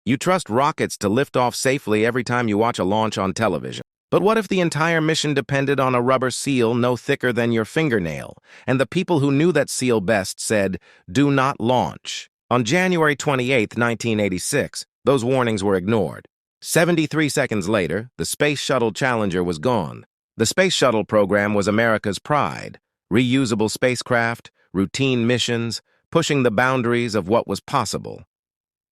You trust rockets to lift off safely every time you watch a launch on television. But what if the entire mission depended on a rubber seal no thicker than your fingernail, and the people who knew that seal best said, "Do not launch"? On January 28, 1986, those warnings were ignored. 73 seconds later, the Space Shuttle Challenger was gone. The Space Shuttle program was America's pride. Reusable spacecraft, routine missions, pushing the boundaries of what was possible.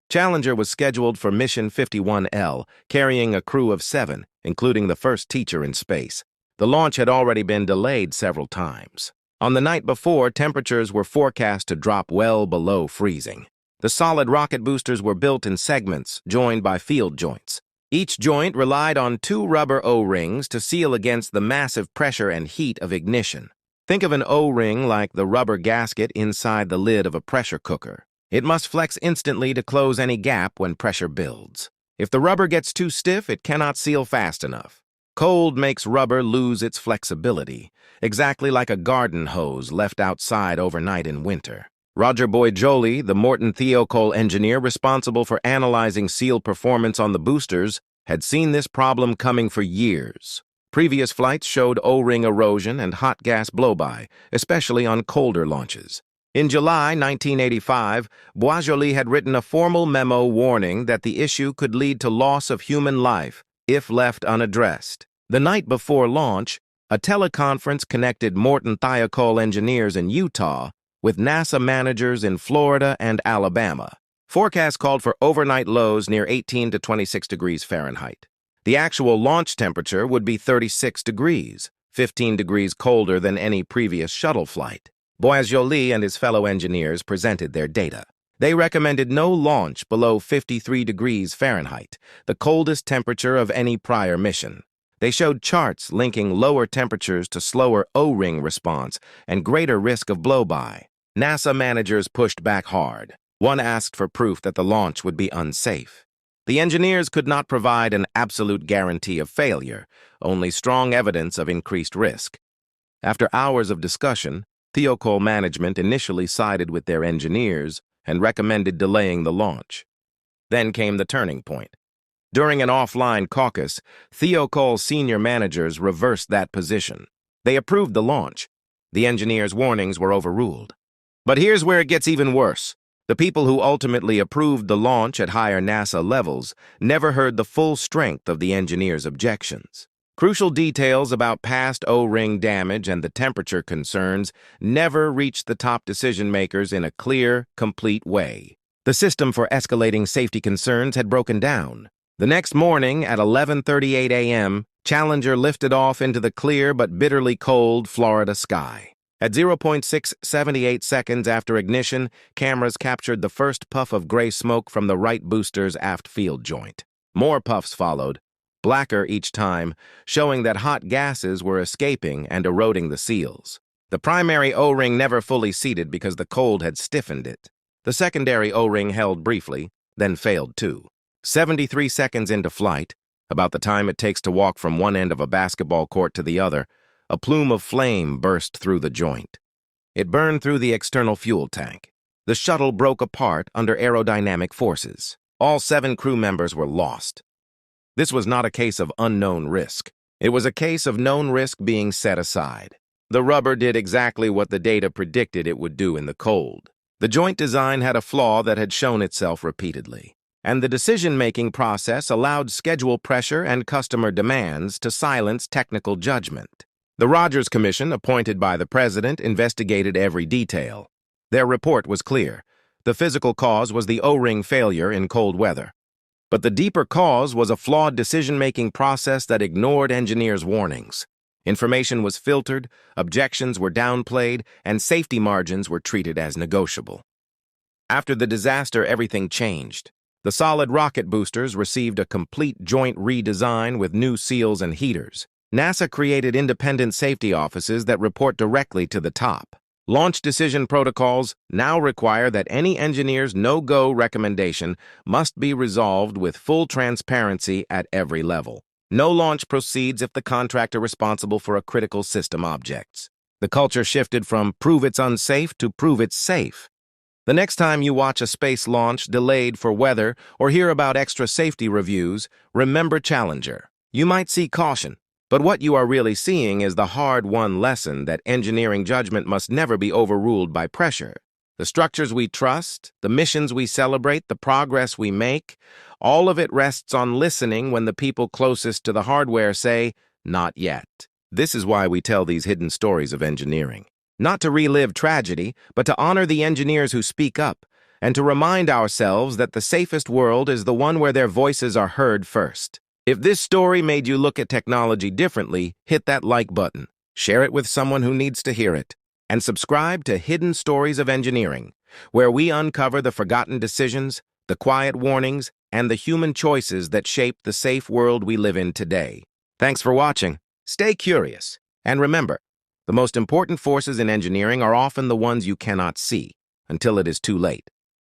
Challenger was scheduled for Mission 51L, carrying a crew of 7, including the first teacher in space. The launch had already been delayed several times. On the night before, temperatures were forecast to drop well below freezing. The solid rocket boosters were built in segments, joined by field joints. Each joint relied on 2 rubber O-rings to seal against the massive pressure and heat of ignition. Think of an O-ring like the rubber gasket inside the lid of a pressure cooker. It must flex instantly to close any gap when pressure builds. If the rubber gets too stiff, it cannot seal fast enough. Cold makes rubber lose its flexibility, exactly like a garden hose left outside overnight in winter. Roger Boisjoly, the Morton Thiokol engineer responsible for analyzing seal performance on the boosters, had seen this problem coming for years. Previous flights showed O-ring erosion and hot gas blowby, especially on colder launches. In July 1985, Boisjoly had written a formal memo warning that the issue could lead to loss of human life if left unaddressed. The night before launch, a teleconference connected Morton Thiokol engineers in Utah with NASA managers in Florida and Alabama. Forecasts called for overnight lows near 18 to 26 degrees Fahrenheit. The actual launch temperature would be 36 degrees, 15 degrees colder than any previous shuttle flight. Boisjoly and his fellow engineers presented their data. They recommended no launch below 53 degrees Fahrenheit, the coldest temperature of any prior mission. They showed charts linking lower temperatures to slower O-ring response and greater risk of blowby. NASA managers pushed back hard. One asked for proof that the launch would be unsafe. The engineers could not provide an absolute guarantee of failure, only strong evidence of increased risk. After hours of discussion, Thiokol management initially sided with their engineers and recommended delaying the launch. Then came the turning point. During an offline caucus, Thiokol's senior managers reversed that position. They approved the launch. The engineers' warnings were overruled. But here's where it gets even worse. The people who ultimately approved the launch at higher NASA levels never heard the full strength of the engineers' objections. Crucial details about past O-ring damage and the temperature concerns never reached the top decision-makers in a clear, complete way. The system for escalating safety concerns had broken down. The next morning at 11:38 a.m., Challenger lifted off into the clear but bitterly cold Florida sky. At 0.678 seconds after ignition, cameras captured the first puff of gray smoke from the right booster's aft field joint. More puffs followed, blacker each time, showing that hot gases were escaping and eroding the seals. The primary O-ring never fully seated because the cold had stiffened it. The secondary O-ring held briefly, then failed too. 73 seconds into flight, about the time it takes to walk from one end of a basketball court to the other, a plume of flame burst through the joint. It burned through the external fuel tank. The shuttle broke apart under aerodynamic forces. All 7 crew members were lost. This was not a case of unknown risk. It was a case of known risk being set aside. The rubber did exactly what the data predicted it would do in the cold. The joint design had a flaw that had shown itself repeatedly, and the decision-making process allowed schedule pressure and customer demands to silence technical judgment. The Rogers Commission, appointed by the President, investigated every detail. Their report was clear. The physical cause was the O-ring failure in cold weather. But the deeper cause was a flawed decision-making process that ignored engineers' warnings. Information was filtered, objections were downplayed, and safety margins were treated as negotiable. After the disaster, everything changed. The solid rocket boosters received a complete joint redesign with new seals and heaters. NASA created independent safety offices that report directly to the top. Launch decision protocols now require that any engineer's no-go recommendation must be resolved with full transparency at every level. No launch proceeds if the contractor responsible for a critical system objects. The culture shifted from prove it's unsafe to prove it's safe. The next time you watch a space launch delayed for weather or hear about extra safety reviews, remember Challenger. You might see caution, but what you are really seeing is the hard-won lesson that engineering judgment must never be overruled by pressure. The structures we trust, the missions we celebrate, the progress we make, all of it rests on listening when the people closest to the hardware say, "Not yet." This is why we tell these hidden stories of engineering. Not to relive tragedy, but to honor the engineers who speak up, and to remind ourselves that the safest world is the one where their voices are heard first. If this story made you look at technology differently, hit that like button, share it with someone who needs to hear it, and subscribe to Hidden Stories of Engineering, where we uncover the forgotten decisions, the quiet warnings, and the human choices that shape the safe world we live in today. Thanks for watching. Stay curious, and remember, the most important forces in engineering are often the ones you cannot see until it is too late.